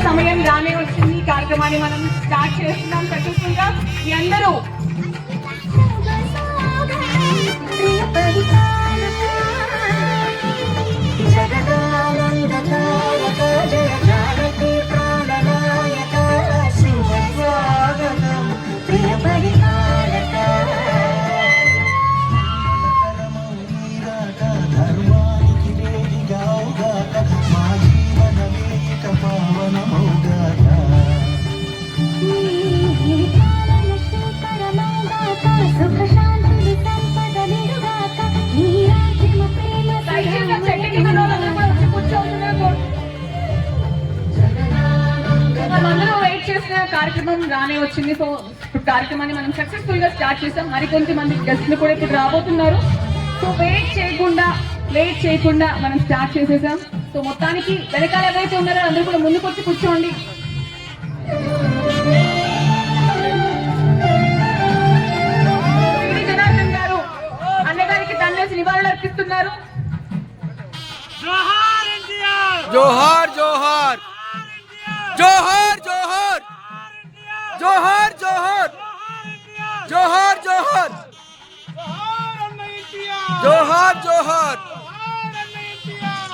సమయం రానే వచ్చింది. ఈ కార్యక్రమాన్ని మనం స్టార్ట్ చేస్తున్నాం. సక్సెస్ఫుల్గా మీ అందరూ కార్యక్రమం రానే వచ్చింది. సో ఇప్పుడు కార్యక్రమాన్ని మనం సక్సెస్ఫుల్ గా స్టార్ట్ చేసాం. మరికొంతమంది గెస్ట్లు కూడా ఇప్పుడు రాబోతున్నారు. సో వెయిట్ చేయకుండా మనం స్టార్ట్ చేసేసాం. సో మొత్తానికి వెనకాల ఎవరైతే ఉన్నారో అందరూ కూడా ముందుకు వచ్చి కూర్చోండి. జనార్దన్ గారు అన్నగారికి దండేసి నివాళులు అర్పిస్తున్నారు. జోహార్ జోహార్ జోహార్ జోహార్ జోహార్ జోహార్ జోహార్ జోహార్ జోహార్ జోహార్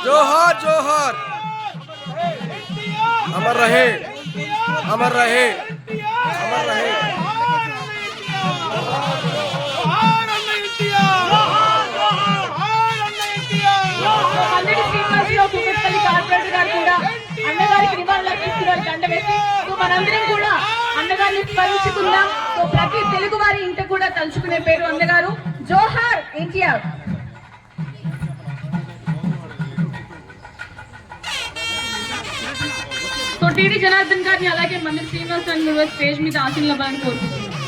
జోహార్ జోహార్ అమర్ రహే అమర్ రహే అమర్ రహే. కార్పొరేటర్ గారు కూడా అన్నగారికి నివాళులు అర్పిస్తున్నారు దండ వేసి. సో మనందరం కూడా అన్నగారిని స్మరించుకుందాం. సో ప్రతి తెలుగు వారి ఇంట కూడా తలుచుకునే పేరు అన్నగారు. జోహార్ ఎన్టీఆర్. సో టీడీ జనార్దన్ గారిని అలాగే మందిర శ్రీనివాస్ గారిని స్టేజ్ మీద ఆశీర్వాదాలని కోరుకుంటున్నాం.